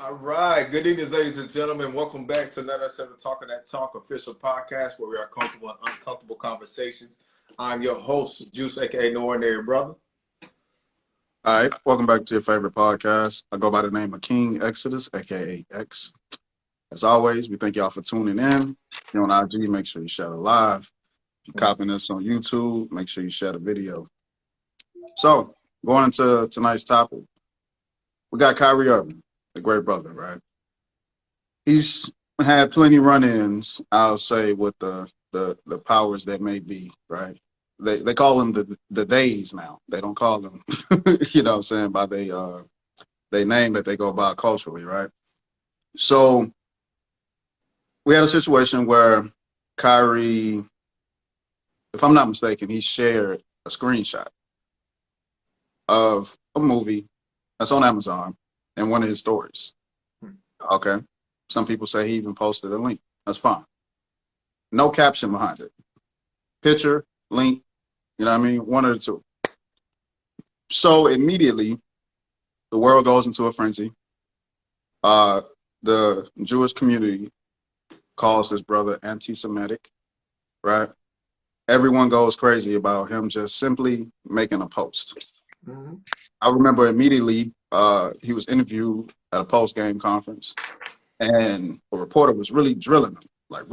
All right. Good evening, ladies and gentlemen. Welcome back to another episode of Talking That Talk official podcast where we are comfortable and uncomfortable conversations. I'm your host, Juice, aka No Ordinary Brother. All right, welcome back to your favorite podcast. I go by the name of King Exodus, aka X. As always, we thank y'all for tuning in. If you're on IG, make sure you share it live. If you're copying this on YouTube, make sure you share the video. So, going into tonight's topic, we got Kyrie Irving, the great brother, right? He's had plenty run-ins, I'll say, with the powers that may be, right? They call them the days now. They don't call them, you know what I'm saying, by they name that they go by culturally, right? So we had a situation where Kyrie, if I'm not mistaken, he shared a screenshot of a movie that's on Amazon in one of his stories. Okay. Some people say he even posted a link. That's fine. No caption behind it. Picture, link, you know what I mean? One of the two. So immediately, the world goes into a frenzy. The Jewish community calls this brother anti-Semitic, right? Everyone goes crazy about him just simply making a post. Mm-hmm. I remember immediately he was interviewed at a post-game conference, and a reporter was really drilling him, like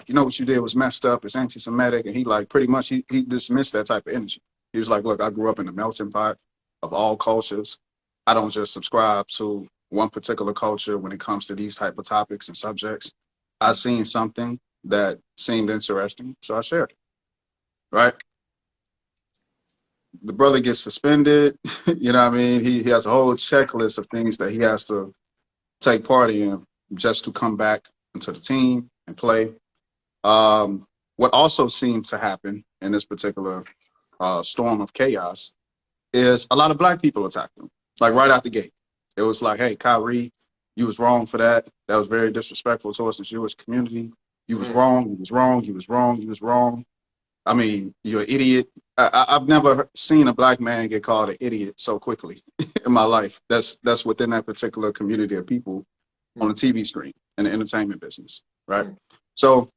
you know what you did was messed up, it's anti-Semitic, and he like pretty much he dismissed that type of energy. He was like, look, I grew up in the melting pot of all cultures. I don't just subscribe to one particular culture when it comes to these type of topics and subjects. I seen something that seemed interesting, so I shared it, right? The brother gets suspended, you know what I mean? He has a whole checklist of things that he has to take part in just to come back into the team and play. What also seemed to happen in this particular storm of chaos is a lot of black people attacked him, like right out the gate. It was like, hey, Kyrie, you was wrong for that. That was very disrespectful towards the Jewish community. You was wrong, you was wrong, you was wrong, you was wrong. I mean, you're an idiot. I've never seen a black man get called an idiot so quickly in my life. That's within that particular community of people on the TV screen in the entertainment business, right? So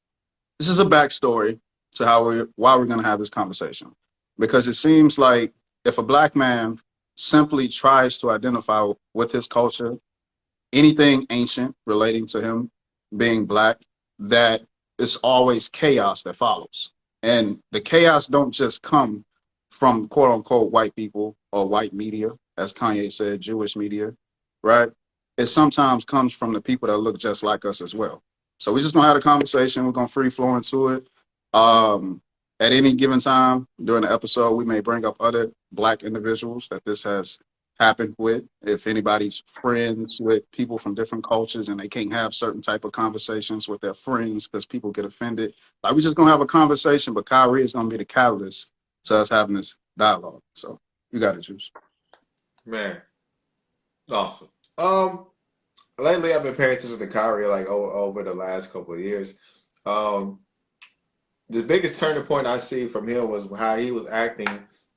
this is a backstory to why we're going to have this conversation, because it seems like if a black man simply tries to identify with his culture, anything ancient relating to him being black, that it's always chaos that follows. And the chaos don't just come from quote unquote white people or white media, as Kanye said, Jewish media, right? It sometimes comes from the people that look just like us as well. So we're just gonna have a conversation. We're gonna free flow into it. At any given time during the episode, we may bring up other black individuals that this has happened with. If anybody's friends with people from different cultures and they can't have certain type of conversations with their friends because people get offended, like we're just gonna have a conversation, but Kyrie is gonna be the catalyst to us having this dialogue. So you got it, Juice. Man, awesome. Lately I've been paying attention to Kyrie like over the last couple of years. The biggest turning point I see from him was how he was acting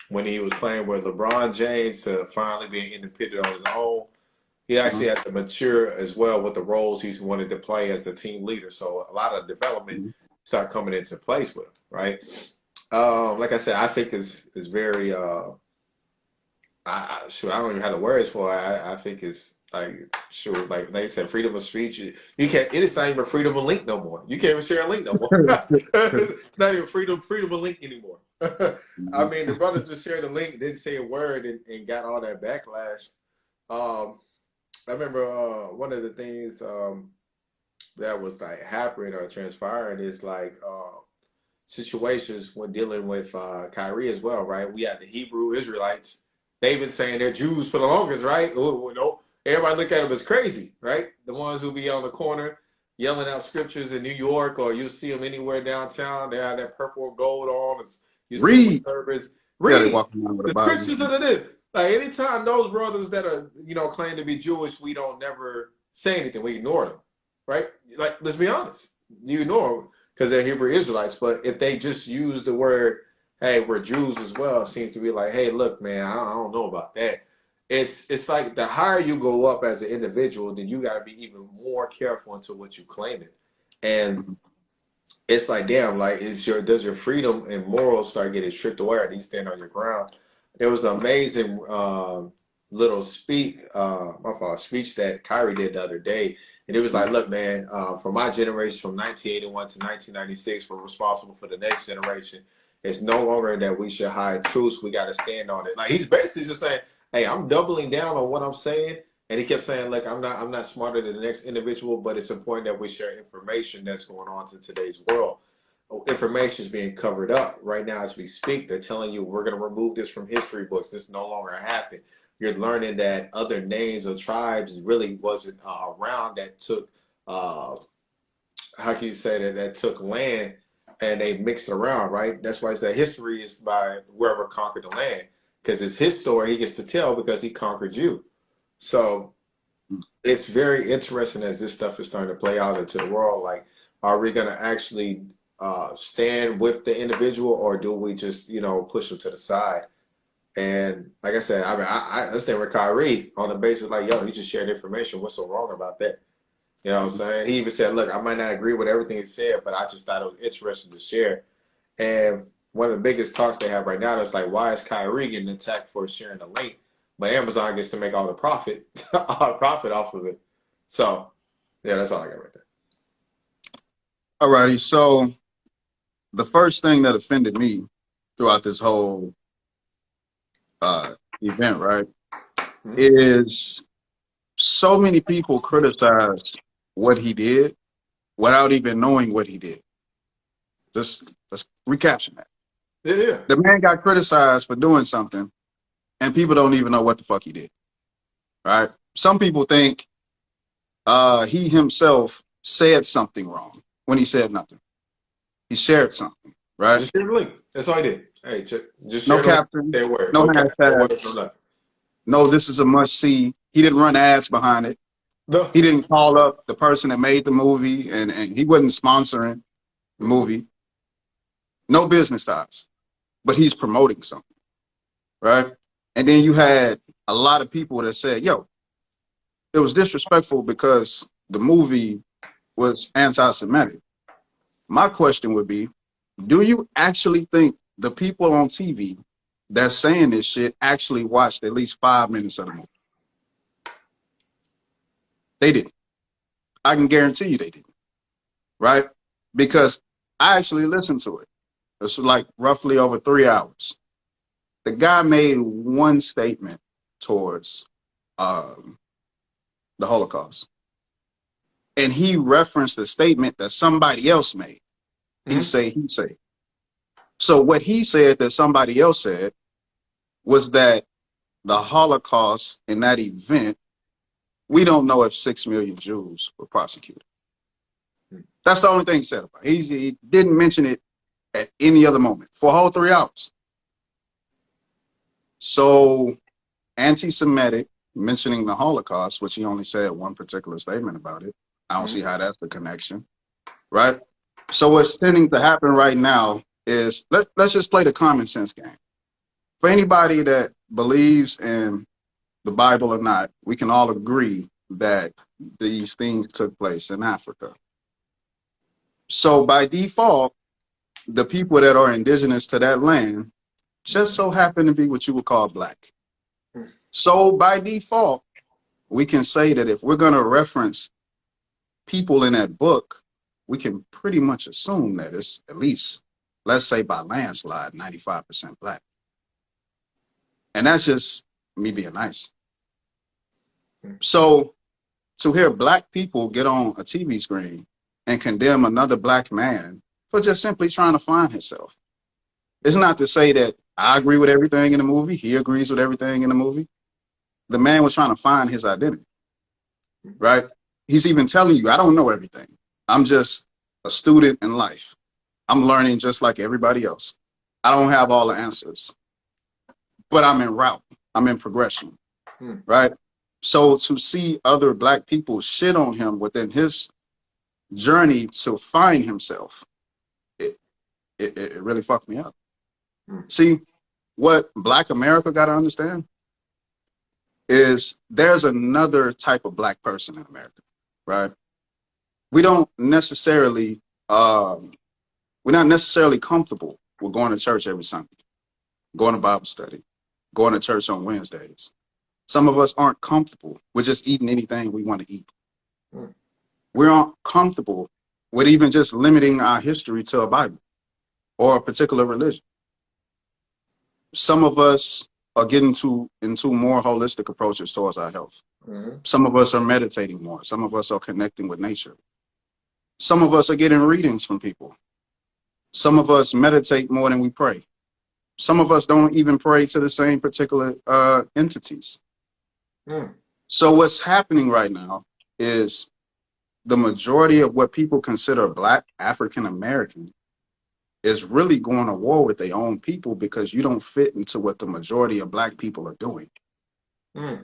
when he was playing with LeBron James to finally being independent on his own. He actually had to mature as well with the roles he wanted to play as the team leader. So a lot of development started coming into place with him, right? Like I said, I think it's very I don't even have the words for it. I think it's like they said, freedom of speech. You can't. It is not even freedom of link no more. You can't even share a link no more. It's not even freedom of link anymore. I mean, the brother just shared a link, didn't say a word, and got all that backlash. I remember one of the things that was like happening or transpiring is like situations when dealing with Kyrie as well, right? We had the Hebrew Israelites. They've been saying they're Jews for the longest, right? Everybody look at them as crazy, right? The ones who be on the corner yelling out scriptures in New York, or you'll see them anywhere downtown. They have that purple and gold on. You see them service. Read the scriptures of this. Like anytime those brothers that are, claim to be Jewish, we don't never say anything. We ignore them, right? Like, let's be honest. You ignore them because they're Hebrew Israelites. But if they just use the word, hey, we're Jews as well, it seems to be like, hey, look, man, I don't know about that. it's like the higher you go up as an individual, then you got to be even more careful into what you claim it. And Mhm. it's like, damn, like, does your freedom and morals start getting stripped away, or do you stand on your ground? There was an amazing little speech that Kyrie did the other day, and it was like, look, man, for my generation from 1981 to 1996, we're responsible for the next generation. It's no longer that we should hide truths; we got to stand on it. Like, he's basically just saying, hey, I'm doubling down on what I'm saying. And he kept saying, "Look, I'm not smarter than the next individual, but it's important that we share information that's going on in today's world. Information is being covered up right now as we speak. They're telling you we're going to remove this from history books. This no longer happened. You're learning that other names of tribes really wasn't around that took, uh, how can you say that took land and they mixed around, right? That's why I said history is by whoever conquered the land, because it's his story he gets to tell because he conquered you. So it's very interesting as this stuff is starting to play out into the world. Like, are we going to actually stand with the individual, or do we just, push them to the side? And like I said, I mean, I stand with Kyrie on the basis like, yo, he just shared information. What's so wrong about that? You know what I'm saying? He even said, look, I might not agree with everything he said, but I just thought it was interesting to share. And one of the biggest talks they have right now is like, why is Kyrie getting attacked for sharing the link, but Amazon gets to make all the profit, all the profit off of it? So, yeah, that's all I got right there. Alrighty, so the first thing that offended me throughout this whole event, right, Hmm. is so many people criticize what he did without even knowing what he did. Just let's recapture that. Yeah, yeah. The man got criticized for doing something, and people don't even know what the fuck he did. Right? Some people think he himself said something wrong when he said nothing. He shared something, right? Just share the link. That's all I did. Hey, just No share the link. caption, Say a word. no No cap, no words, no hashtags. nothing. No, this is a must see. He didn't run ads behind it. No. He didn't call up the person that made the movie, and he wasn't sponsoring the movie. No business ties, but he's promoting something, right? And then you had a lot of people that said, yo, it was disrespectful because the movie was anti-Semitic. My question would be, do you actually think the people on TV that's saying this shit actually watched at least 5 minutes of the movie? They didn't. I can guarantee you they didn't, right? Because I actually listened to it. It's like roughly over 3 hours. The guy made one statement towards um, the Holocaust, and he referenced a statement that somebody else made. He Mm-hmm. say. So what he said that somebody else said was that the Holocaust in that event, we don't know if 6 million Jews were prosecuted. That's the only thing he said about it. He didn't mention it at any other moment for a whole 3 hours. So anti-Semitic, mentioning the Holocaust, which he only said one particular statement about it. I don't see how that's the connection, right? So what's tending to happen right now is let's just play the common sense game. For anybody that believes in the Bible or not, we can all agree that these things took place in Africa. So by default, the people that are indigenous to that land just so happen to be what you would call black. So by default, we can say that if we're going to reference people in that book, we can pretty much assume that it's at least, let's say by landslide, 95% black. And that's just me being nice. So to hear black people get on a TV screen and condemn another black man for just simply trying to find himself. It's not to say that I agree with everything in the movie. He agrees with everything in the movie. The man was trying to find his identity, right? He's even telling you, I don't know everything. I'm just a student in life. I'm learning just like everybody else. I don't have all the answers, but I'm en route. I'm in progression, right? So to see other black people shit on him within his journey to find himself, it really fucked me up. See, what Black America got to understand is there's another type of black person in America, right? We don't necessarily, we're not necessarily comfortable with going to church every Sunday, going to Bible study, going to church on Wednesdays. Some of us aren't comfortable with just eating anything we want to eat. Mm. We aren't comfortable with even just limiting our history to a Bible or a particular religion. Some of us are getting into more holistic approaches towards our health. Mm-hmm. Some of us are meditating more. Some of us are connecting with nature. Some of us are getting readings from people. Some of us meditate more than we pray. Some of us don't even pray to the same particular entities. Mm. So what's happening right now is the majority of what people consider black African American is really going to war with their own people because you don't fit into what the majority of black people are doing. Mm.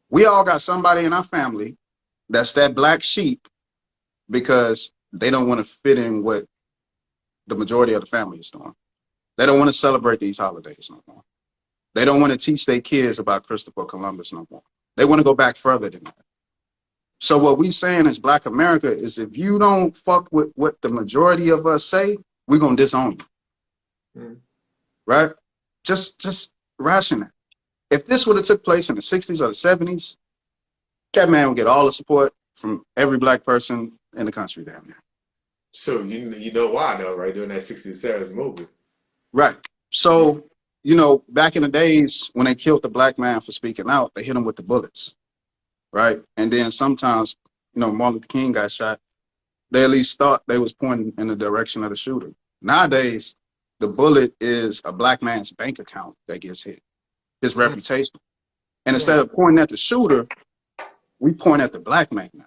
We all got somebody in our family that's that black sheep because they don't want to fit in what the majority of the family is doing. They don't want to celebrate these holidays no more. They don't want to teach their kids about Christopher Columbus no more. They want to go back further than that. So what we saying as Black America is if you don't fuck with what the majority of us say, we're going to disown you. Mm. Right? Just ration that. If this would have took place in the 60s or the 70s, that man would get all the support from every black person in the country down there. So you know why though, right? During that 67 movement. Right. So, you know, back in the days when they killed the black man for speaking out, they hit him with the bullets. Right. And then sometimes, you know, Martin Luther King got shot. They at least thought they was pointing in the direction of the shooter. Nowadays, the bullet is a black man's bank account that gets hit, his reputation. And instead of pointing at the shooter, we point at the black man now,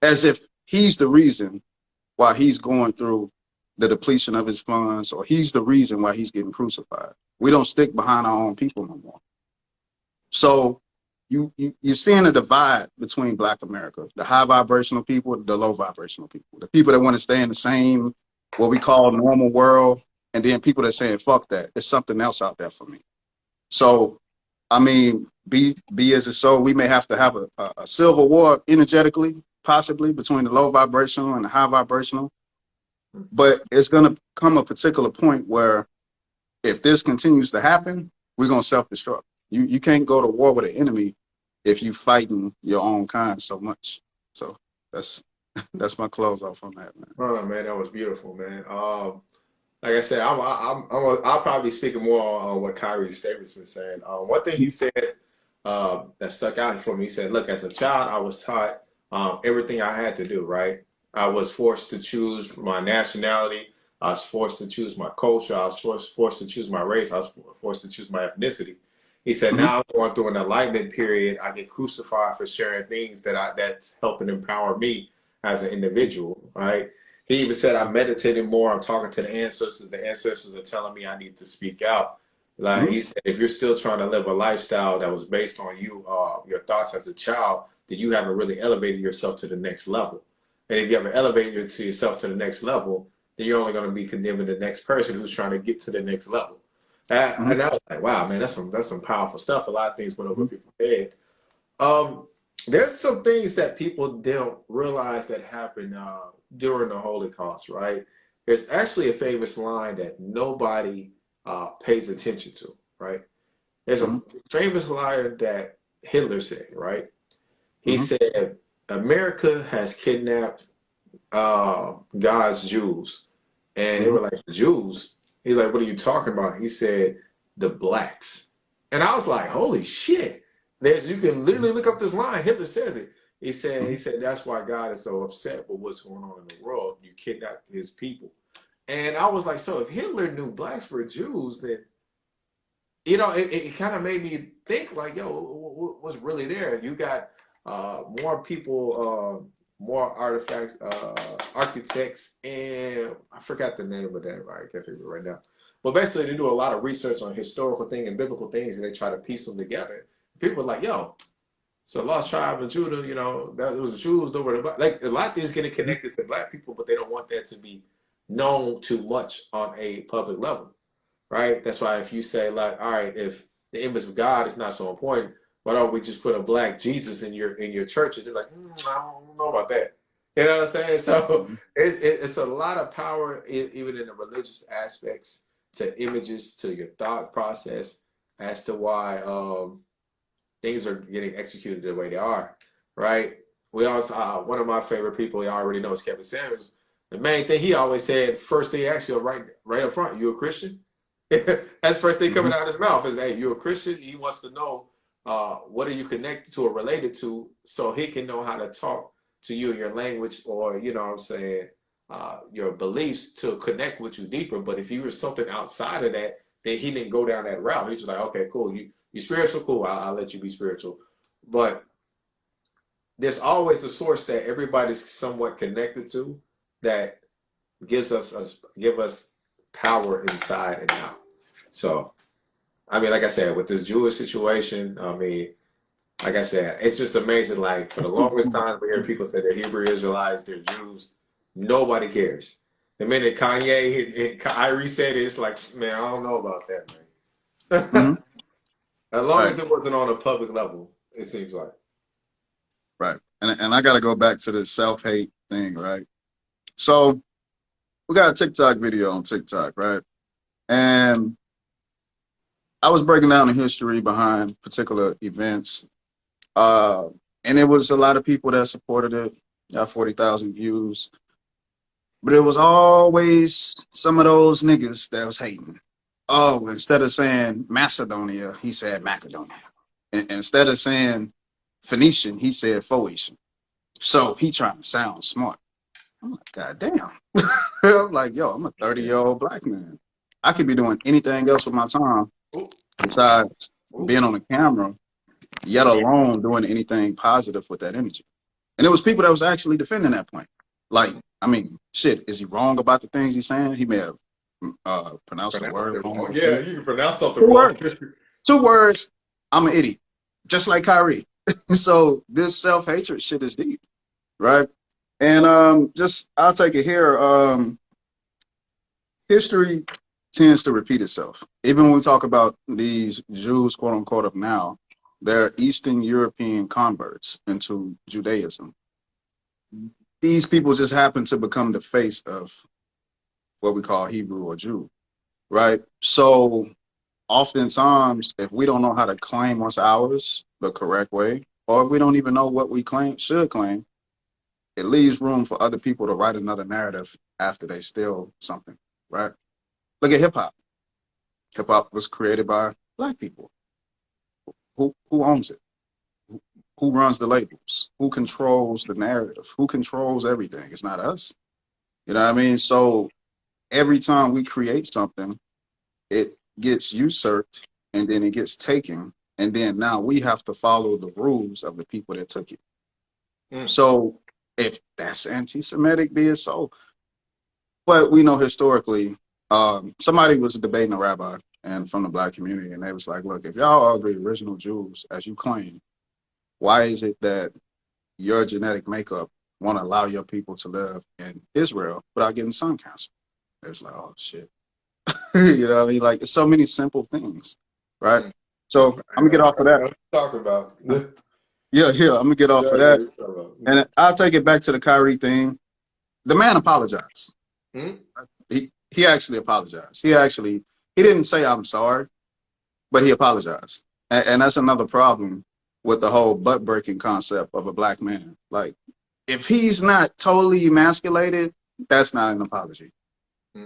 as if he's the reason why he's going through the depletion of his funds, or he's the reason why he's getting crucified. We don't stick behind our own people no more. So you're seeing a divide between Black America, the high vibrational people, the low vibrational people, the people that want to stay in the same, what we call normal world, and then people that saying, fuck that, there's something else out there for me. So, I mean, be as it so, we may have to have a civil war energetically, possibly between the low vibrational and the high vibrational. But it's going to come a particular point where if this continues to happen, we're going to self-destruct. You can't go to war with an enemy if you fighting your own kind so much. So that's my close off on that, man. Oh man, that was beautiful, man. Like I said, I'll probably be speaking more on what Kyrie's statements been saying. One thing he said that stuck out for me, he said, "Look, as a child, I was taught everything I had to do. Right, I was forced to choose my nationality. I was forced to choose my culture. I was forced to choose my race. I was forced to choose my ethnicity." He said, "Now I'm going through an enlightenment period. I get crucified for sharing things that's helping empower me as an individual." Right. He even said, "I'm meditating more. I'm talking to the ancestors. The ancestors are telling me I need to speak out." Like he said, if you're still trying to live a lifestyle that was based on your thoughts as a child, then you haven't really elevated yourself to the next level. And if you haven't elevated yourself to the next level, then you're only going to be condemning the next person who's trying to get to the next level. And I was like, wow, man, that's some powerful stuff. A lot of things went over people's head. There's some things that people don't realize that happened during the Holocaust, right? There's actually a famous line that nobody pays attention to, right? There's a famous line that Hitler said, right? He said, "America has kidnapped God's Jews." And they were like, "Jews?" He's like, "What are you talking about?" He said, "The blacks." And I was like, holy shit. You can literally look up this line. Hitler says it. He said, "That's why God is so upset with what's going on in the world. You kidnapped his people." And I was like, so if Hitler knew blacks were Jews, then, it kind of made me think like, yo, what's really there? You got more people, more artifacts, architects, and I forgot the name of that, right? I can't think of it right now. But basically, they do a lot of research on historical things and biblical things, and they try to piece them together. People are like, yo, so lost tribe of Judah, that it was Jews, there were like a lot of things getting connected to black people, but they don't want that to be known too much on a public level, right? That's why if you say like, all right, if the image of God is not so important, why don't we just put a black Jesus in your church? And they're like, I don't know about that. You know what I'm saying? So Mhm. it's a lot of power, even in the religious aspects, to images, to your thought process as to why things are getting executed the way they are, right? We also one of my favorite people you already know is Kevin Samuels. The main thing he always said, first thing he asked you right up front, you a Christian? That's the first thing coming Mhm. out of his mouth is, hey, you a Christian? He wants to know what are you connected to or related to, so he can know how to talk to you in your language, or you know what I'm saying, your beliefs, to connect with you deeper. But if you were something outside of that, then he didn't go down that route. He was like, okay, cool, you spiritual, cool, I'll let you be spiritual. But there's always a source that everybody's somewhat connected to that give us power inside and out. So I mean, like I said, with this Jewish situation, I mean, like I said, it's just amazing. Like for the longest time, we hear people say they're Hebrew Israelites, they're Jews. Nobody cares. The minute Kanye and Kyrie said it, it's like, man, I don't know about that, man. Mhm. As long Right, as it wasn't on a public level, it seems like. right. And I got to go back to the self-hate thing, right? So we got a TikTok video on TikTok, right? And I was breaking down the history behind particular events. Uh, and it was a lot of people that supported it, got 40,000 views. But it was always some of those niggas that was hating. Oh, instead of saying Macedonia, he said Macedonia. And instead of saying Phoenician, he said Phoenician. So he trying to sound smart. I'm like, God damn. I'm like, yo, I'm a Yeah. 30-year-old black man. I could be doing anything else with my time Ooh, besides ooh. being on the camera, yet alone doing anything positive with that energy. And it was people that was actually defending that point. Like, I mean, shit, is he wrong about the things he's saying? He may have pronounced a Pronounce word it wrong wrong. or Yeah, two. you can pronounce something Two wrong. words. Two words. I'm an idiot, just like Kyrie. So this self-hatred shit is deep, right? And just I'll take it here. History tends to repeat itself. Even when we talk about these Jews, quote unquote, of now, they're Eastern European converts into Judaism. These people just happen to become the face of what we call Hebrew or Jew, right? So oftentimes, if we don't know how to claim what's ours the correct way, or if we don't even know what we should claim, it leaves room for other people to write another narrative after they steal something, right? Look at hip hop. Hip hop was created by black people. Who owns it? Who runs the labels? Who controls the narrative? Who controls everything? It's not us. You know what I mean? So every time we create something, it gets usurped and then it gets taken. And then now we have to follow the rules of the people that took it. Mm. So if that's anti Semitic, be it so. But we know historically, somebody was debating a rabbi and from the black community, and they was like, look, if y'all are the original Jews, as you claim, why is it that your genetic makeup won't allow your people to live in Israel without getting sun cancer? It was like, oh shit. You know what I mean? Like, it's so many simple things, right? Mm. So I'm gonna get off I of know that. what you're talking about. Yeah, I'm gonna get Yeah, off I of know what that, you're talking about. and I'll take it back to the Kyrie thing. The man apologized. Hmm? He actually apologized. He didn't say I'm sorry, but he apologized, and that's another problem with the whole butt breaking concept of a black man. Like, if he's not totally emasculated, that's not an apology. Hmm.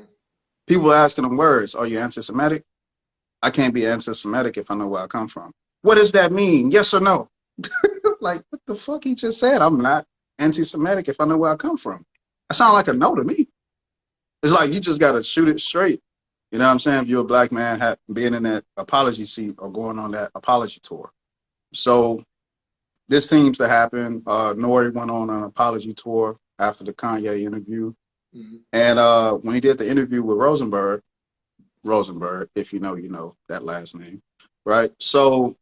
People are asking him words. Are you anti-Semitic? I can't be anti-Semitic if I know where I come from. What does that mean? Yes or no? Like, what the fuck he just said? I'm not anti-Semitic if I know where I come from. That sounds like a no to me. It's like you just got to shoot it straight. You know what I'm saying? If you're a black man being in that apology seat or going on that apology tour. So this seems to happen. Nori went on an apology tour after the Kanye interview. Hmm. And when he did the interview with Rosenberg, if you know, you know that last name, right? So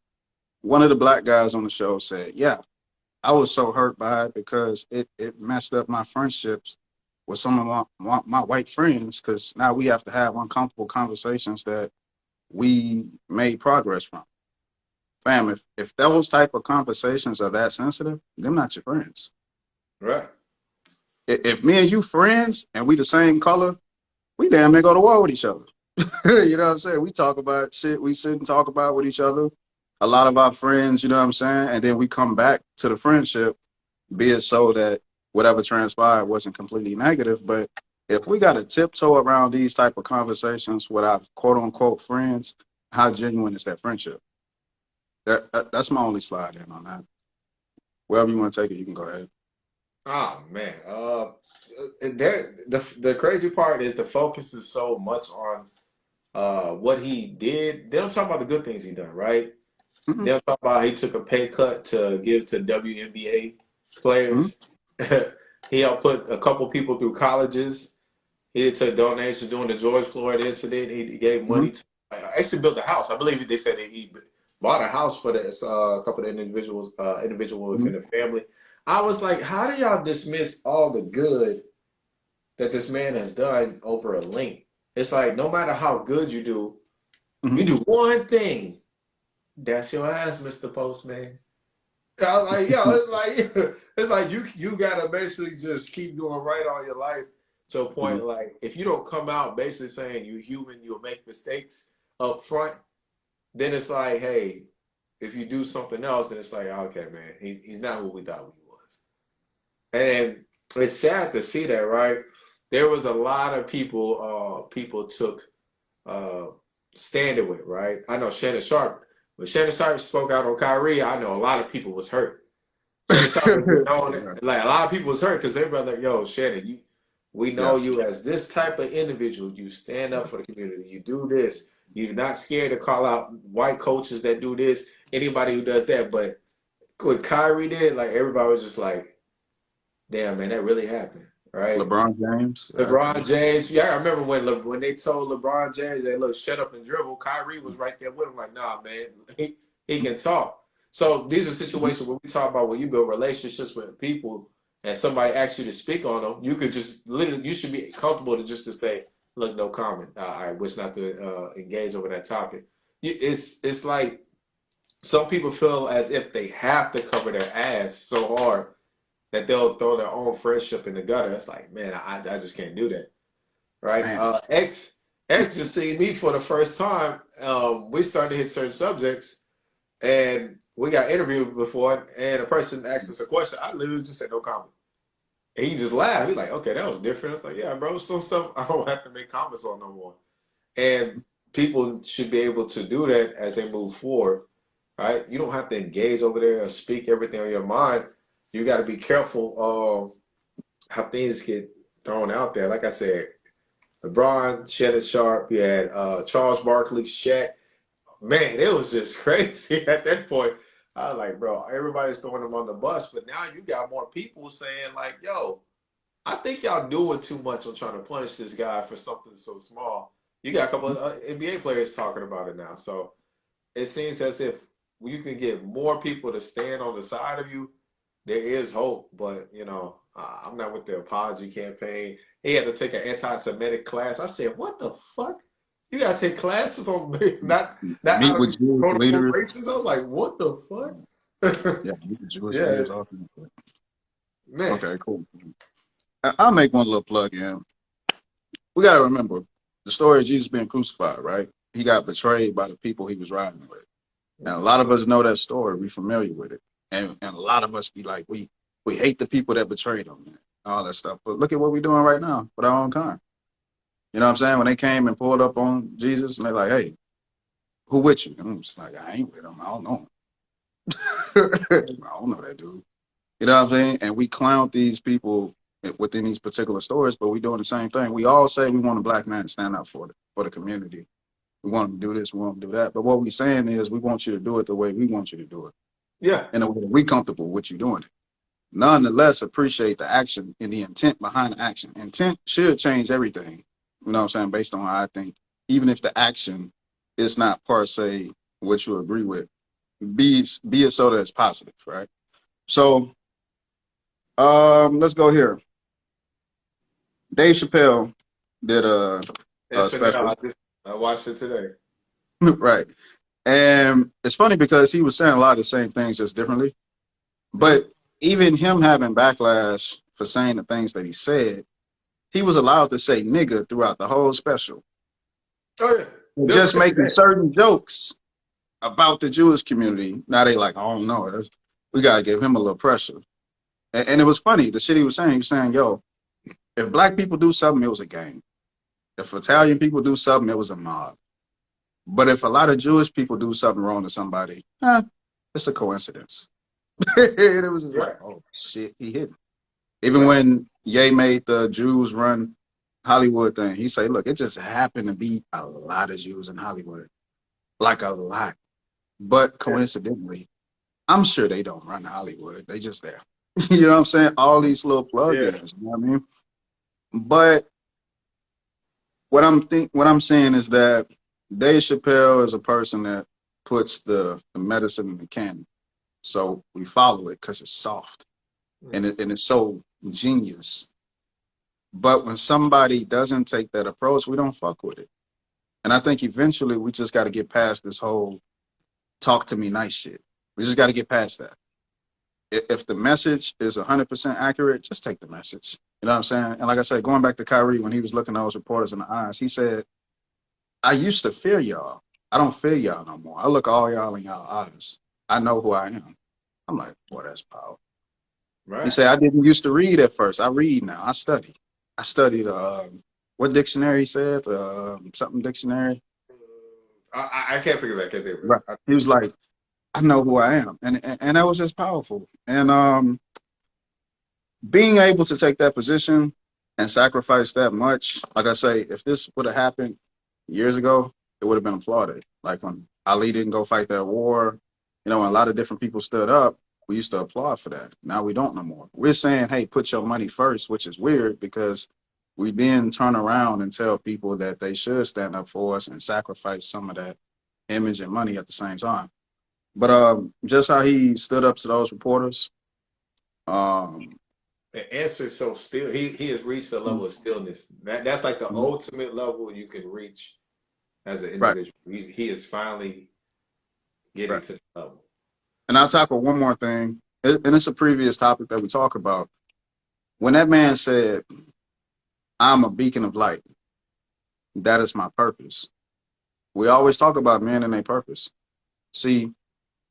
one of the black guys on the show said, yeah, I was so hurt by it because it messed up my friendships with some of my white friends because now we have to have uncomfortable conversations that we made progress from. fam, if those type of conversations are that sensitive, they're not your friends. Right. If me and you friends and we the same color, we damn near go to war with each other. You know what I'm saying? We talk about shit we shouldn't talk about with each other. A lot of our friends, you know what I'm saying? And then we come back to the friendship, be it so that whatever transpired wasn't completely negative. But if we got to tiptoe around these type of conversations with our quote unquote friends, how genuine is that friendship? That's my only slide in on that. Wherever you want to take it, you can go ahead. Oh man. The crazy part is the focus is so much on what he did. They don't talk about the good things he done, right? Mm-hmm. They don't talk about he took a pay cut to give to WNBA Mm-hmm. players. He helped put a couple people through colleges. He took donations during the George Floyd incident. He gave Mm-hmm. money to actually built a house. I believe they said that he bought a house for this a couple of individual Mm-hmm. within the family. I was like, how do y'all dismiss all the good that this man has done over a link? It's like no matter how good you Mm-hmm. do one thing, that's your ass, Mr. Postman. I was like, yo, it's like it's like you gotta basically just keep doing right all your life to a Mm-hmm. point like if you don't come out basically saying you're human, you'll make mistakes up front, then it's like, hey, if you do something else, then it's like, okay, man, he's not who we thought he was. And it's sad to see that, right? There was a lot of people took uh standing with, right? I know Shannon Sharp. When Shannon Sharp spoke out on Kyrie, I know a lot of people was hurt. Shannon Sharp has been known, Right. like a lot of people was hurt because everybody like, yo, Shannon, we know Yeah. you as this type of individual. You stand up for the community. You do this. You're not scared to call out white coaches that do this, anybody who does that. But what Kyrie did, like everybody was just like, damn, man, that really happened, right? LeBron James. LeBron James, yeah, I remember when they told LeBron James, "Hey, look, shut up and dribble." Kyrie was right there with him, like, "Nah, man, he can talk." So these are Mhm. situations where we talk about when you build relationships with people and somebody asks you to speak on them, you could just literally, you should be comfortable to just to say, "Look, no comment. I wish not to engage over that topic." It's like some people feel as if they have to cover their ass so hard that they'll throw their own friendship in the gutter. It's like, man, I just can't do that, right? Man. X just seen me for the first time. We started to hit certain subjects, and we got interviewed before, and a person asked us a question. I literally just said no comment, and he just laughed. He's like, "Okay, that was different." I was like, "Yeah, bro, some stuff I don't have to make comments on no more." And people should be able to do that as they move forward, right? You don't have to engage over there or speak everything on your mind. You got to be careful how things get thrown out there. Like I said, LeBron, Shannon Sharp, you had Charles Barkley, Shaq. Man, it was just crazy at that point. I was like, bro, everybody's throwing them on the bus, but now you got more people saying, like, yo, I think y'all doing too much on trying to punish this guy for something so small. You got a couple of NBA players talking about it now. So it seems as if you can get more people to stand on the side of you, there is hope. But I'm not with the apology campaign. He had to take an anti-Semitic class. I said, "What the fuck? You gotta take classes on not Meet how to with be Jewish quote unquote leaders. racist." I was like, "What the fuck?" Yeah, meet with Jewish Yeah, leaders often. man. Okay, cool. I'll make one little plug in. We got to remember the story of Jesus being crucified, right? He got betrayed by the people he was riding with. And a lot of us know that story. We're familiar with it. And a lot of us be like, we hate the people that betrayed him and all that stuff. But look at what we're doing right now with our own kind. You know what I'm saying? When they came and pulled up on Jesus and they're like, hey, who with you? And I'm just like, I ain't with him. I don't know him. I don't know that dude. You know what I'm saying? And we clown these people within these particular stories, but we're doing the same thing. We all say we want a black man to stand up for the community. We want him to do this, we want him to do that. But what we're saying is we want you to do it the way we want you to do it. Yeah, In a way that we comfortable with you doing it. Nonetheless, appreciate the action and the intent behind the action. Intent should change everything. You know what I'm saying? Based on how I think. Even if the action is not per se what you agree with. Be it so that it's positive, right? So let's go here. Dave Chappelle did a SNL. special, I watched it today. right? And it's funny because he was saying a lot of the same things just differently. Mhm. But even him having backlash for saying the things that he said, he was allowed to say nigga throughout the whole special. Oh yeah, And they'll just say making that. certain jokes about the Jewish community. Now they like, I don't know. We gotta give him a little pressure. And it was funny. The shit he was saying, yo, if black people do something, it was a gang. If Italian people do something, it was a mob. But if a lot of Jewish people do something wrong to somebody, it's a coincidence. And it was just Yeah, like, oh shit, he hit me. Even right. when Ye made the Jews run Hollywood thing, he said, look, it just happened to be a lot of Jews in Hollywood. Like a lot. But Yeah, coincidentally, I'm sure they don't run Hollywood. They just there. You know what I'm saying? All these little yeah. plug-ins, you know what I mean? But what I'm saying is that Dave Chappelle is a person that puts the medicine in the candy. So we follow it because it's soft Mhm. and it's so genius. But when somebody doesn't take that approach, we don't fuck with it. And I think eventually we just got to get past this whole talk to me nice shit. We just got to get past that. If the message is 100% accurate, just take the message. You know what I'm saying? And like I said, going back to Kyrie, when he was looking those reporters in the eyes, he said, I used to fear y'all. I don't fear y'all no more. I look all y'all in y'all eyes. I know who I am. I'm like, boy, that's powerful. He Right. said, I didn't used to read at first. I read now. I study. I studied what dictionary he said? Something dictionary. I can't figure that. I can't think of it. Right. He was like, I know who I am. And that was just powerful. And being able to take that position and sacrifice that much, like I say, if this would have happened years ago, it would have been applauded. Like when Ali didn't go fight that war, you know, when a lot of different people stood up, we used to applaud for that. Now we don't no more. We're saying, hey, put your money first, which is weird because we then turn around and tell people that they should stand up for us and sacrifice some of that image and money at the same time. But just how he stood up to those reporters, um, The answer is so still. He has reached a level of stillness. That's like the ultimate level you can reach as an right, individual. He is finally getting right. to the level. And I'll tackle one more thing, and it's a previous topic that we talk about. When that man said, I'm a beacon of light, that is my purpose. We always talk about men and their purpose. See,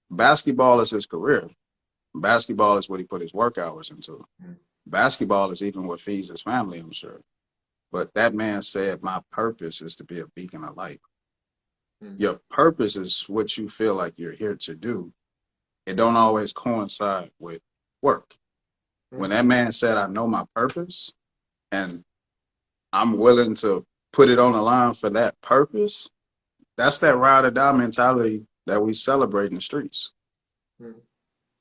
basketball is his career. Basketball is what he put his work hours into. Basketball is even what feeds his family, I'm sure. But that man said, my purpose is to be a beacon of light. Mm-hmm. Your purpose is what you feel like you're here to do. It don't always coincide with work. When Mm-hmm. that man said, I know my purpose and I'm willing to put it on the line for that purpose, that's that ride or die mentality that we celebrate in the streets. Mm-hmm.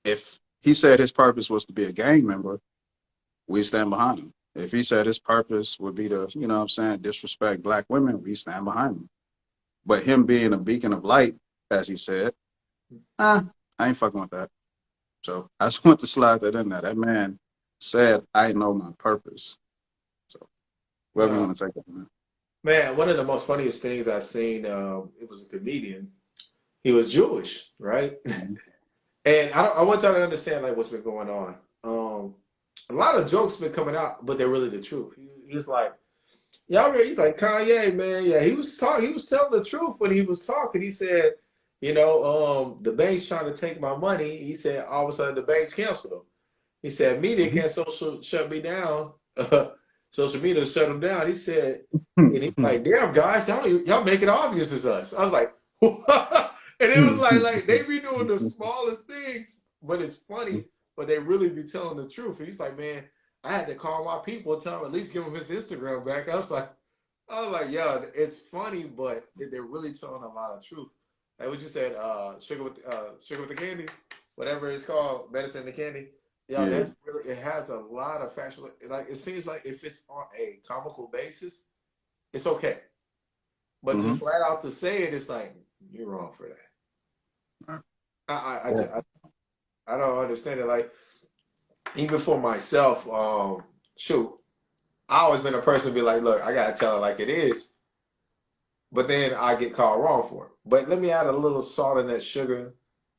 If he said his purpose was to be a gang member, we stand behind him. If he said his purpose would be to, you know what I'm saying, disrespect black women, we stand behind him. But him being a beacon of light, as he said, I ain't fucking with that. So I just want to slide that in there. That man said, I know my purpose. So whoever you No, want to take it, man. man. One of the most funniest things I've seen. It was a comedian. He was Jewish, right? Mhm. And I want y'all to understand like what's been going on. A lot of jokes been coming out, but they're really the truth. He was like, y'all ready? He's like Kanye, man. Yeah, he was talking. He was telling the truth when he was talking. He said, the bank's trying to take my money. He said, all of a sudden the bank's canceled him. He said, media can't social shut me down. Social media shut him down. He said, and he's Mhm. like, damn guys, y'all make it obvious as us. I was like, what? And it was like they be doing the smallest things, but it's funny. But they really be telling the truth. And he's like, man, I had to call my people and tell him at least give him his Instagram back. I was like, yeah, it's funny, but they're really telling a lot of truth. Like what you said, sugar with the candy, whatever it's called, medicine and the candy. Yeah, Yeah. that's really it has a lot of factual. Like it seems like if it's on a comical basis, it's okay. But to Hmm. flat out to say it, it's like you're wrong for that. I I, I, Yeah. ju- I I don't understand it. Like even for myself, shoot, I always been a person to be like, look, I gotta tell it like it is. but then I get called wrong for it. But let me add a little salt in that sugar,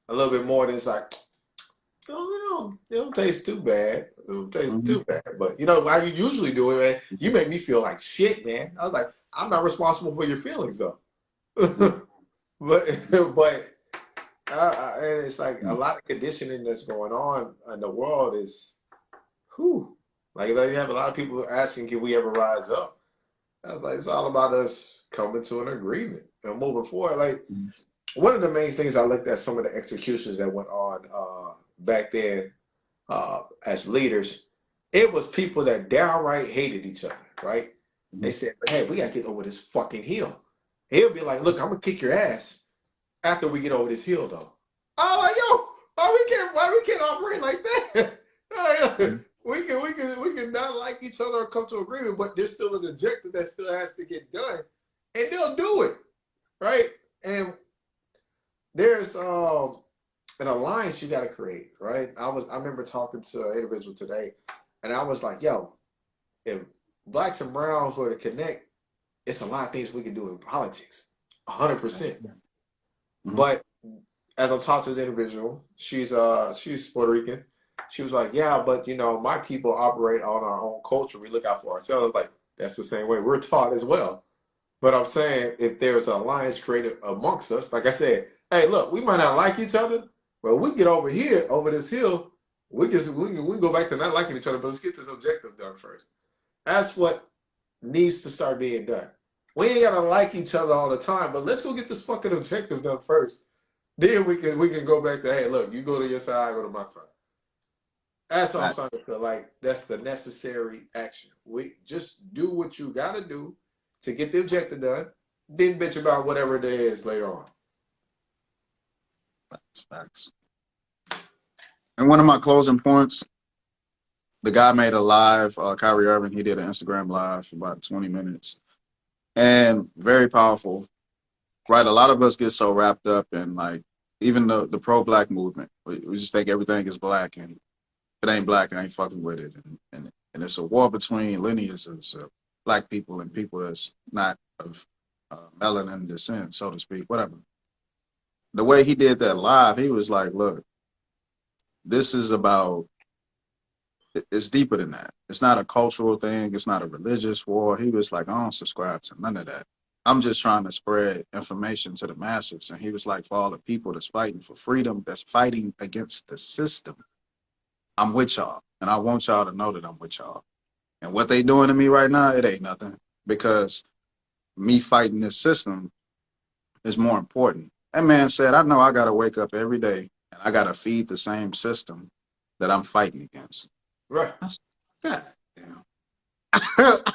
a little bit more, than it's like, oh, it don't taste too bad. It don't taste Mm-hmm. too bad. But you know how you usually do it, man. You make me feel like shit, man. I was like, I'm not responsible for your feelings though. but but and it's like a lot of conditioning that's going on in the world is, whew. Like you have a lot of people asking, can we ever rise up? I was like, it's all about us coming to an agreement and moving forward. Like one of the main things I looked at some of the executions that went on back then as leaders, it was people that downright hated each other, right? They said, hey, we gotta get over this fucking hill. He'll be like, look, I'm gonna kick your ass after we get over this hill though. I'm like, yo, why we can't operate like that? We can not like each other or come to agreement, but there's still an objective that still has to get done. And they'll do it. Right? And there's an alliance you gotta create, right? I remember talking to an individual today, and I was like, yo, if blacks and browns were to connect, it's a lot of things we can do in politics. 100%. But as I'm talking to this individual, she's Puerto Rican. She was like, yeah, but you know, my people operate on our own culture. We look out for ourselves. Like, that's the same way we're taught as well. But I'm saying if there's an alliance created amongst us, like I said, hey, look, we might not like each other, but we get over here, over this hill, we can go back to not liking each other, but let's get this objective done first. That's what needs to start being done. We ain't gotta like each other all the time, but let's go get this fucking objective done first. Then we can go back to, hey, look, you go to your side, I go to my side. That's what I'm starting to feel like. That's the necessary action. We just do what you gotta do to get the objective done. Then bitch about whatever it is later on. Facts. And one of my closing points, the guy made a live, Kyrie Irving, he did an Instagram live for about 20 minutes. And very powerful. Right, a lot of us get so wrapped up in, like, even the pro-black movement. We just think everything is black, and if it ain't black, I ain't fucking with it. And it's a war between lineages of black people and people that's not of melanin descent, so to speak, whatever. The way he did that live, he was like, look, this is about, it's deeper than that. It's not a cultural thing. It's not a religious war. He was like, I don't subscribe to none of that. I'm just trying to spread information to the masses. And he was like, for all the people that's fighting for freedom, that's fighting against the system, I'm with y'all. And I want y'all to know that I'm with y'all. And what they doing to me right now, it ain't nothing. Because me fighting this system is more important. That man said, I know I got to wake up every day and I got to feed the same system that I'm fighting against. Right. I said, God damn.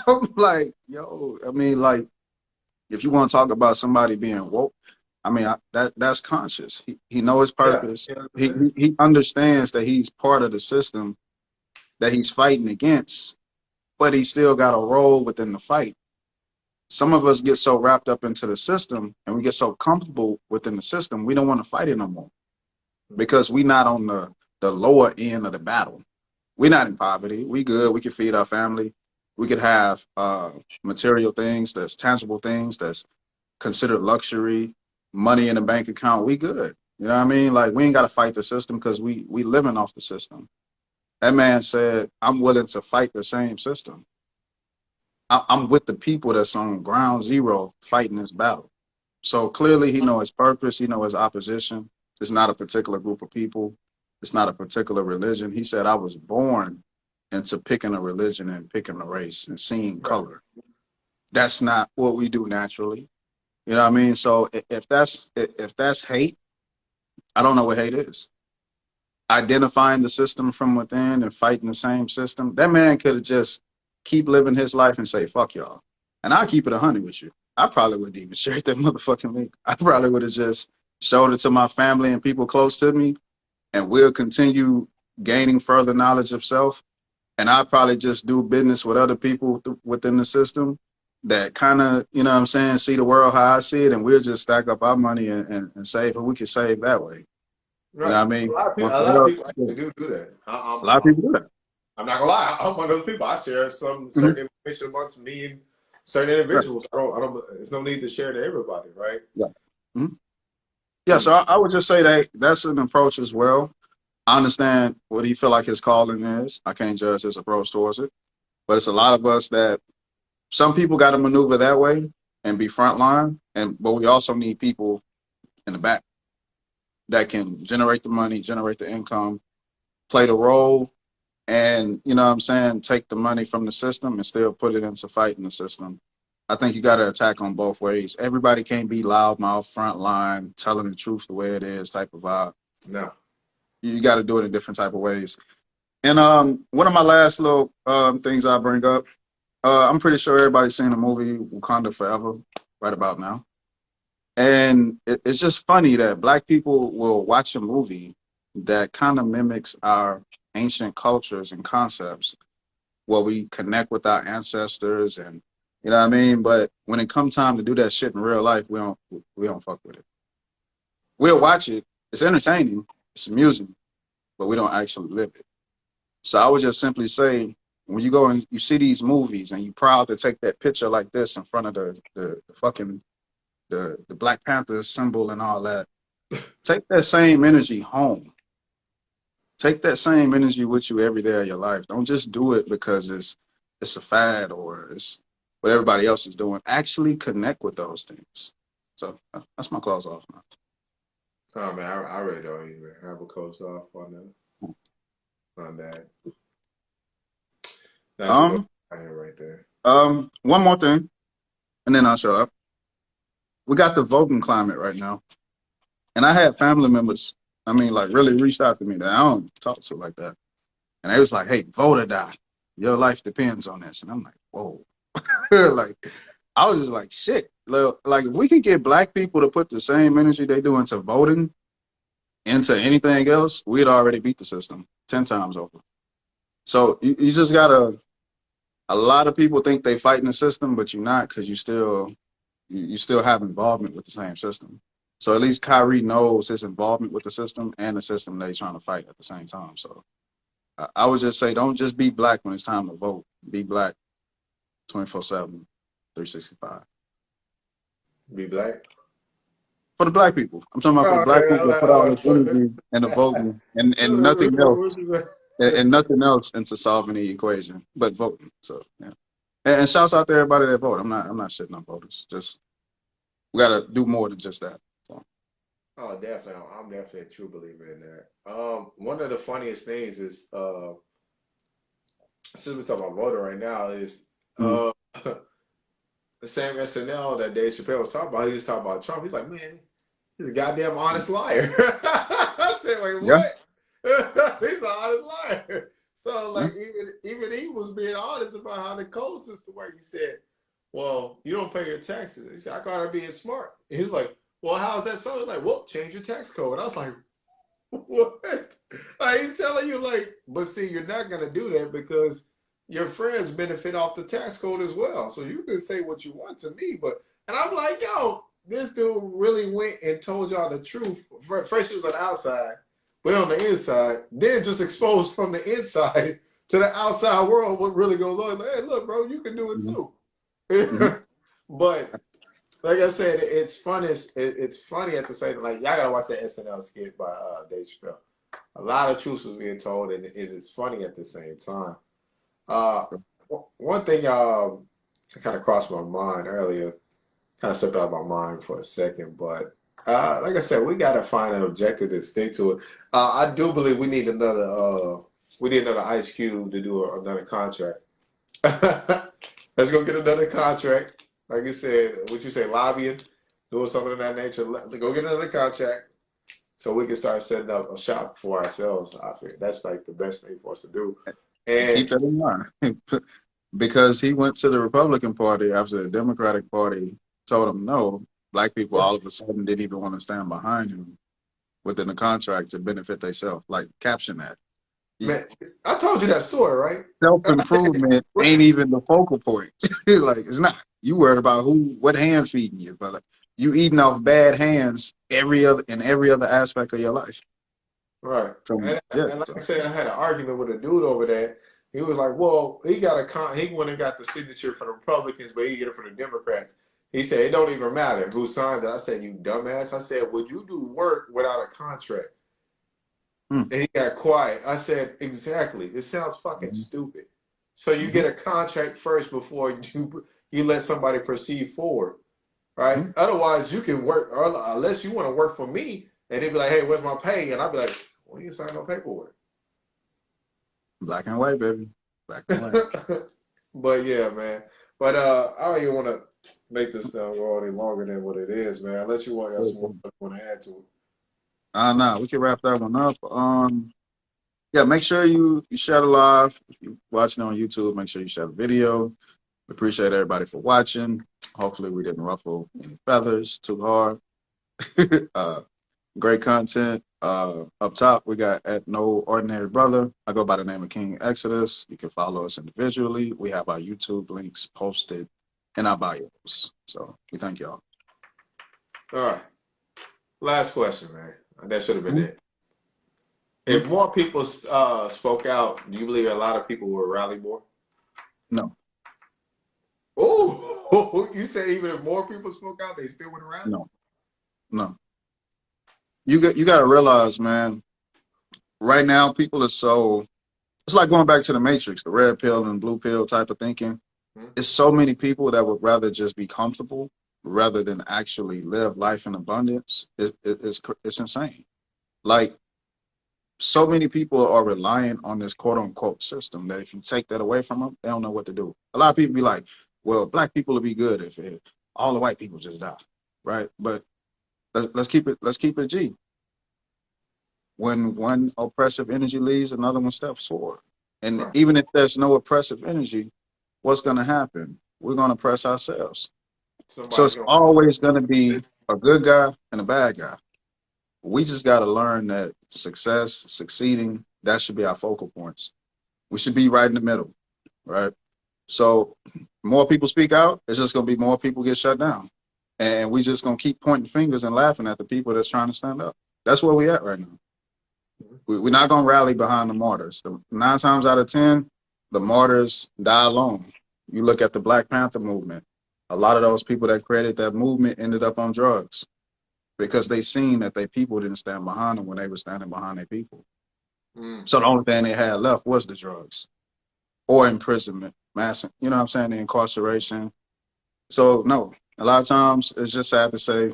I'm like, yo, I mean, like, if you want to talk about somebody being woke, I mean, that's conscious. He knows his purpose. Yeah. He understands that he's part of the system that he's fighting against, but he still got a role within the fight. Some of us get so wrapped up into the system and we get so comfortable within the system, we don't want to fight it no more because we're not on the lower end of the battle. We're not in poverty. We good. We can feed our family. We could have material things, that's tangible things, that's considered luxury, money in a bank account. We good. You know what I mean? Like, we ain't got to fight the system because we living off the system. That man said, I'm willing to fight the same system. I'm with the people that's on ground zero fighting this battle. So clearly he knows his purpose. He knows his opposition. It's not a particular group of people. It's not a particular religion. He said, I was born into picking a religion and picking a race and seeing color. That's not what we do naturally. You know what I mean? So if that's hate, I don't know what hate is. Identifying the system from within and fighting the same system, that man could have just keep living his life and say, fuck y'all. And I'll keep it 100 with you. I probably wouldn't even share that motherfucking link. I probably would have just showed it to my family and people close to me, and we'll continue gaining further knowledge of self. And I'll probably just do business with other people within the system that kind of, you know what I'm saying, see the world how I see it, and we'll just stack up our money and save what we can save that way. Right. You know what I mean? A lot of people actually do that. A lot of people do that. I'm not gonna lie. I'm one of those people. I share some certain information amongst me and certain Right. individuals. I don't. There's no need to share to everybody, right? Yeah. Mhm. Yeah. Mm. So I would just say that that's an approach as well. I understand what he feel like his calling is. I can't judge his approach towards it, but it's a lot of us that some people got to maneuver that way and be frontline, but we also need people in the back that can generate the money, generate the income, play the role, and you know what I'm saying, take the money from the system and still put it into fighting the system. I think you got to attack on both ways. Everybody can't be loudmouth, frontline, telling the truth the way it is type of vibe. No. You got to do it in different type of ways. And one of my last little things I bring up, I'm pretty sure everybody's seen the movie Wakanda Forever right about now. And it's just funny that black people will watch a movie that kind of mimics our ancient cultures and concepts where we connect with our ancestors and you know what I mean? But when it comes time to do that shit in real life, we don't fuck with it. We'll watch it. It's entertaining, it's amusing, but we don't actually live it. So I would just simply say, when you go and you see these movies and you're proud to take that picture like this in front of the fucking the Black Panther symbol and all that, take that same energy home. Take that same energy with you every day of your life. Don't just do it because it's a fad or it's what everybody else is doing. Actually connect with those things. So that's my close off, man. Oh man, I really don't even have a close off on that. That's a good Um, plan right there. one more thing, and then I'll shut up. We got the voting climate right now, and I had family members. I mean, like really reached out to me that I don't talk to like that, and they was like, "Hey, vote or die. Your life depends on this." And I'm like, "Whoa!" Like, I was just like, "Shit." Like, if we could get black people to put the same energy they do into voting into anything else, we'd already beat the system 10 times over. So you just gotta. A lot of people think they fighting the system, but you're not because you still have involvement with the same system. So at least Kyrie knows his involvement with the system and the system they're trying to fight at the same time. So I would just say, don't just be black when it's time to vote. Be black 24/7, 365. Be black. For the black people. I'm talking about for the Oh, black yeah, people that put all this energy into voting and nothing else and nothing else into solving the equation but voting. So yeah. And shouts out to everybody that vote. I'm not shitting on voters. Just we gotta do more than just that. So. Oh, definitely. I'm definitely a true believer in that. One of the funniest things is, since we're talking about voting right now, is Mhm. uh, the same SNL that Dave Chappelle was talking about. He was talking about Trump. He's like, man, he's a goddamn honest liar. I said, wait, Yeah. what? He's an honest liar. So, Yeah. like, even he was being honest about how the code system works. He said, well, you don't pay your taxes. He said, I gotta be smart. He's like, well, how's that so? He's like, well, change your tax code. I was like, what? Like, he's telling you, like, but see, you're not gonna do that because your friends benefit off the tax code as well. So you can say what you want to me, but and I'm like, yo, this dude really went and told y'all the truth. First, he was on the outside, but on the inside, then just exposed from the inside to the outside world what really goes on. Like, hey, look, bro, you can do it Mhm. too. Mhm. But like I said, it's funny. It's funny at the same time. Like y'all gotta watch that SNL skit by Dave Chappelle. A lot of truth was being told, and it's funny at the same time. Uh, one thing kind of crossed my mind earlier, kind of slipped out of my mind for a second, but like I said, we gotta find an objective to stick to it. I do believe we need another Ice Cube to do another contract. Let's go get another contract. Like you said, what you say, lobbying, doing something of that nature. Go get another contract so we can start setting up a shop for ourselves. I think that's like the best thing for us to do. And keep And that in mind. Because he went to the Republican Party after the Democratic Party told him no. Black people all of a sudden didn't even want to stand behind him within the contract to benefit themselves. Like, caption that. man, I told you that story, right? Self improvement ain't even the focal point. Like, it's not. You worried about what hand feeding you, but like, you eating off bad hands every other aspect of your life. Right. So And yeah, like I so, said, I had an argument with a dude over that. He was like, well, he went and got the signature for the Republicans, but he get it for the Democrats. He said, it don't even matter who signs it. I said, you dumbass. I said, would you do work without a contract? Mm. And he got quiet. I said, exactly. It sounds fucking Mm-hmm. stupid. So you Mm-hmm. get a contract first before you let somebody proceed forward, right? Mm-hmm. Otherwise, you can work, or unless you want to work for me, and they'd be like, hey, where's my pay? And I'd be like, well, you sign no paperwork. Black and white, baby. Black and white. But yeah, man. But I don't even want to make this go any longer than what it is, man. Unless you want got some more stuff you want to add to it. Nah, we can wrap that one up. Yeah, make sure you share the live. If you're watching on YouTube, make sure you share the video. We appreciate everybody for watching. Hopefully we didn't ruffle any feathers too hard. Great content. Up top, we got at No Ordinary Brother. I go by the name of King Exodus. You can follow us individually. We have our YouTube links posted in our bios. So we thank y'all. All right. Last question, man. That should have been Mhm. it. If more people spoke out, do you believe a lot of people will rally more? No, Oh, you said even if more people spoke out, they still wouldn't rally? no, no. You got to realize, man, right now people are so, it's like going back to the Matrix, the red pill and blue pill type of thinking. Hmm? It's so many people that would rather just be comfortable rather than actually live life in abundance. It's insane. Like, so many people are reliant on this quote unquote system that if you take that away from them, they don't know what to do. A lot of people be like, well, black people will be good if all the white people just die. Right. But let's keep it G. When one oppressive energy leaves, another one steps forward. And Right. even if there's no oppressive energy, what's going to happen? We're going to oppress ourselves. So Somebody's it's going to want to always going to say, be a good guy and a bad guy. We just got to learn that success, succeeding, that should be our focal points. We should be right in the middle, right? So more people speak out, it's just going to be more people get shut down. And we just going to keep pointing fingers and laughing at the people that's trying to stand up. That's where we at right now. We're not going to rally behind the martyrs. 9 times out of 10, the martyrs die alone. You look at the Black Panther movement. A lot of those people that created that movement ended up on drugs because they seen that their people didn't stand behind them when they were standing behind their people. mm, So the only thing they had left was the drugs or imprisonment, mass, you know what I'm saying, the incarceration. So no, a lot of times it's just sad to say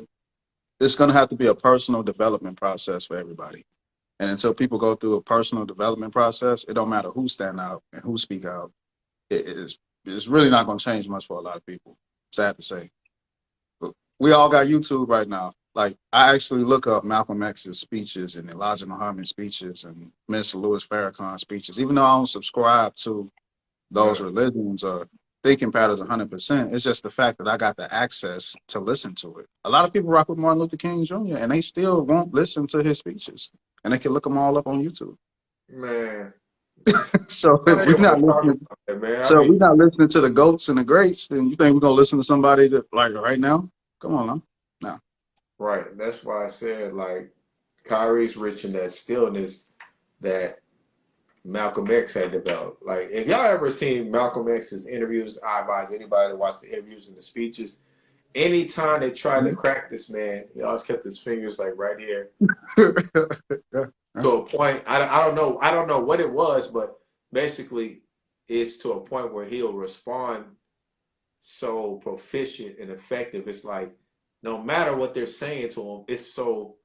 it's going to have to be a personal development process for everybody. And until people go through a personal development process, it don't matter who stand out and who speak out. It's really not going to change much for a lot of people. Sad to say. But we all got YouTube right now. Like, I actually look up Malcolm X's speeches and Elijah Muhammad's speeches and Mr. Louis Farrakhan's speeches. Even though I don't subscribe to those right. religions or thinking patterns 100%, it's just the fact that I got the access to listen to it. A lot of people rock with Martin Luther King Jr. and they still won't listen to his speeches. And they can look them all up on YouTube. Man. So I if don't we're even not want to talk listening, about that, man. I so if mean, we're not listening to the goats and the greats, then you think we're gonna listen to somebody that like right now? Come on now. No. right. That's why I said, like, Kyrie's rich in that stillness that Malcolm X had developed. Like, if y'all ever seen Malcolm X's interviews, I advise anybody to watch the interviews and the speeches. Anytime they tried to crack this man, he always kept his fingers like right here to a point. I don't know what it was, but basically, it's to a point where he'll respond so proficient and effective. It's like no matter what they're saying to him, it's so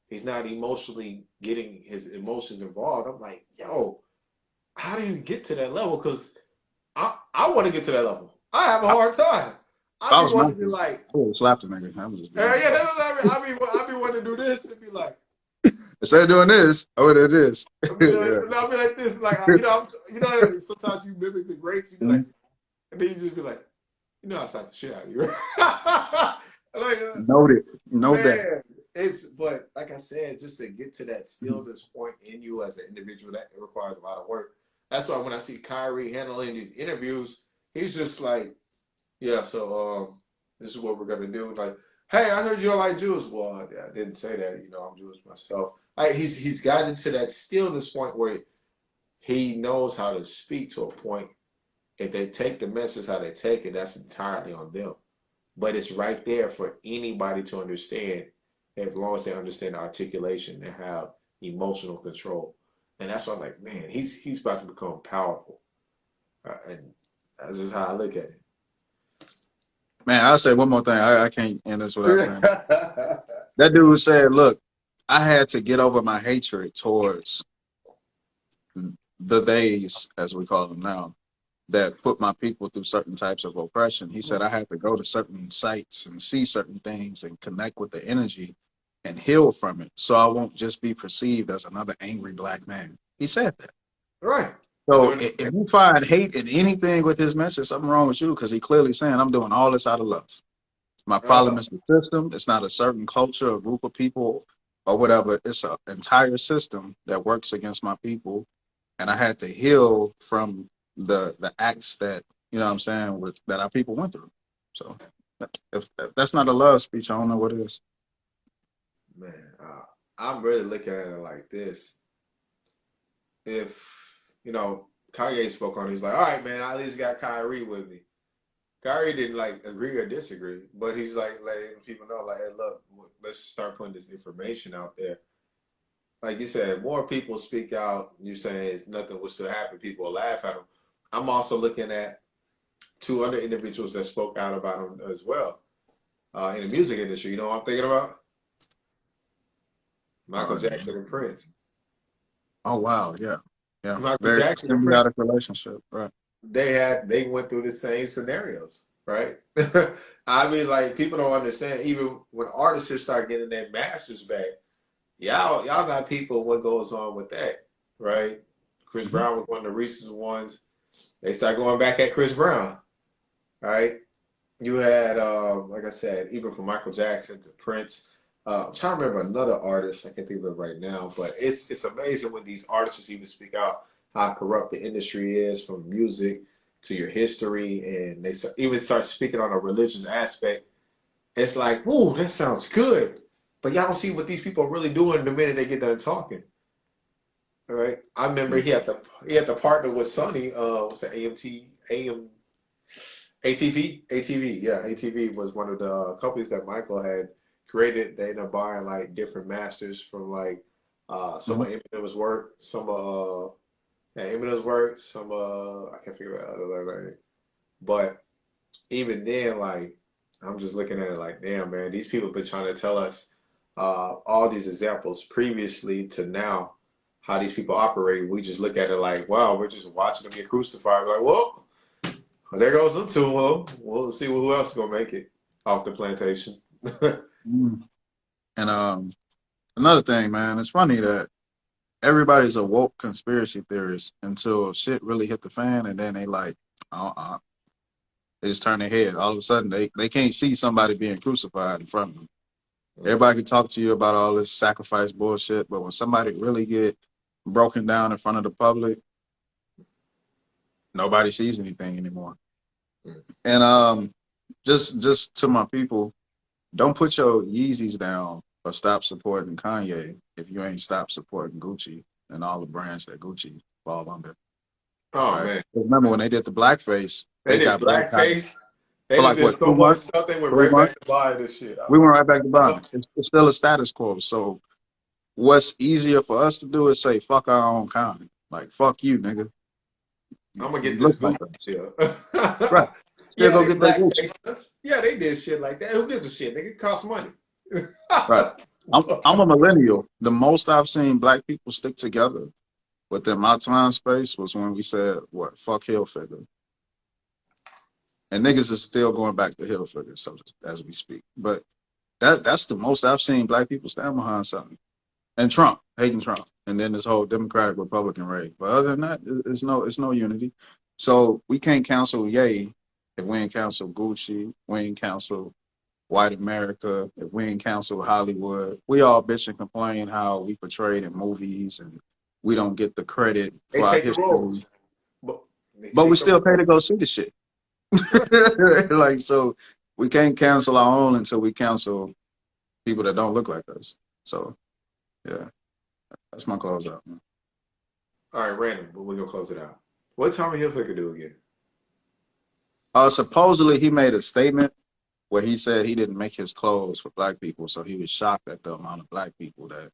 he's not emotionally getting his emotions involved. I'm like, yo, how do you get to that level? Because I want to get to that level. I have a hard time. I I be was wanting to be Malcolm. like, I would have slapped the nigga. I'm just being yeah, honest. that's what I be wanting to do this and be like, Instead of doing this, oh, it is. Yeah. I'll be like this, like sometimes you mimic the greats, you be like, Mhm. and then you just be like, I slapped the shit out of you. like, Noted. Know that. man, but like I said, just to get to that stillness point in you as an individual, that requires a lot of work. That's why when I see Kyrie handling these interviews, he's just like, yeah, so this is what we're gonna do. Like, hey, I heard you don't like Jews. Well, I didn't say that. I'm Jewish myself. Like, he's gotten to that stillness point where he knows how to speak to a point. If they take the message how they take it, that's entirely on them. But it's right there for anybody to understand, as long as they understand the articulation and have emotional control. And that's why I'm like, man, he's about to become powerful. And that's just how I look at Man, I'll say one more thing. I can't end this without saying it. it. That dude said, look, I had to get over my hatred towards the days, as we call them now, that put my people through certain types of oppression. He said I had to go to certain sites and see certain things and connect with the energy and heal from it, so I won't just be perceived as another angry black man. He said that. Right. So if you find hate in anything with his message, something wrong with you, because he clearly saying I'm doing all this out of love. My problem is the system. It's not a certain culture or group of people or whatever. It's an entire system that works against my people, and I had to heal from the acts that, you know what I'm saying, that our people went through. So if that's not a love speech, I don't know what it is. Man, I'm really looking at it like this. If, Kanye spoke on it, he's like, all right, man, I at least got Kyrie with me. Kyrie didn't like agree or disagree, but he's like letting people know, like, hey, look, let's start putting this information out there. Like you said, more people speak out. You're saying it's nothing will still happen. People will laugh at them. I'm also looking at two other individuals that spoke out about him as well in the music industry. You know what I'm thinking about? Michael Jackson and Prince. Oh wow, yeah, Michael very Jackson and Prince, symbiotic relationship, right? they went through the same scenarios, right? I mean, like people don't understand. Even when artists just start getting their masters back, y'all not people what goes on with that, right? Chris Brown was one of the recent ones. They start going back at Chris Brown, right? You had, like I said, even from Michael Jackson to Prince. I'm trying to remember another artist. I can't think of it right now, but it's amazing when these artists even speak out how corrupt the industry is, from music to your history, and they even start speaking on a religious aspect. It's like, ooh, that sounds good, but y'all don't see what these people are really doing the minute they get done talking. All right, I remember he had to partner with Sony. What's that? ATV. Yeah, ATV was one of the companies that Michael had created. They ended up buying like different masters from like some of Eminem's work, some I can't figure out other name. But even then, like I'm just looking at it like, damn man, these people have been trying to tell us all these examples previously to now how these people operate. We just look at it like, wow, we're just watching them get crucified. We're like, well, there goes them two. Well, we'll see who else is gonna make it off the plantation. And another thing, man, it's funny that everybody's a woke conspiracy theorist until shit really hit the fan, and then they like, they just turn their head. All of a sudden, they can't see somebody being crucified in front of them. Everybody can talk to you about all this sacrifice bullshit, but when somebody really get broken down in front of the public, nobody sees anything anymore. And just to my people, don't put your Yeezys down or stop supporting Kanye if you ain't stop supporting Gucci and all the brands that Gucci fall under. Oh right? Man! Remember when they did the blackface? They did blackface. They like, did what, so much stuff. They went right back to buying this shit. We went right back to buying it. It's still a status quo. So what's easier for us to do is say, fuck our own kind. Like, fuck you, nigga. I'm going to get this Gucci deal. Right. Yeah, go get blackface. Yeah, they did shit like that. Who gives a shit? Nigga, it costs money. Right. I'm a millennial. The most I've seen black people stick together within my time space was when we said, what, fuck Hilfiger. And niggas is still going back to Hilfiger, so as we speak. But that's the most I've seen black people stand behind something. And Trump, hating Trump. And then this whole Democratic Republican race. But other than that, it's no unity. So we can't cancel Ye if we ain't cancel Gucci, we ain't cancel white America, if we ain't cancel Hollywood. We all bitch and complain how we portrayed in movies and we don't get the credit for our history. But we still pay to go see the shit. Like, so we can't cancel our own until we cancel people that don't look like us. So yeah, that's my close out, man. All right, random, but we're gonna close it out. What Tommy Hilfiger do again? Supposedly he made a statement where he said he didn't make his clothes for black people, so he was shocked at the amount of black people that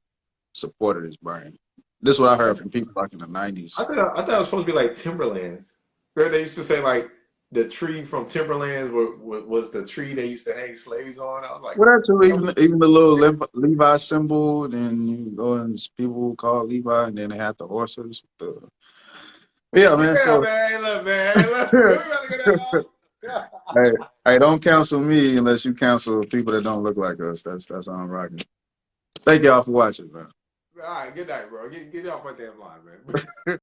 supported his brand. This is what I heard from people like in the I '90s. thought I thought it was supposed to be like Timberlands. Where they used to say like the tree from Timberlands was the tree they used to hang slaves on. I was like, Well, that's true. oh, Even the little Levi symbol, then you go and people call it Levi, and then they had the horses. Yeah, man. yeah, So man. Look, man. Look, we about to go that long. Yeah. hey, hey, don't cancel me unless you cancel people that don't look like us. That's how I'm rocking. Thank y'all for watching, man. All right, good night, bro. Get off my damn line, man.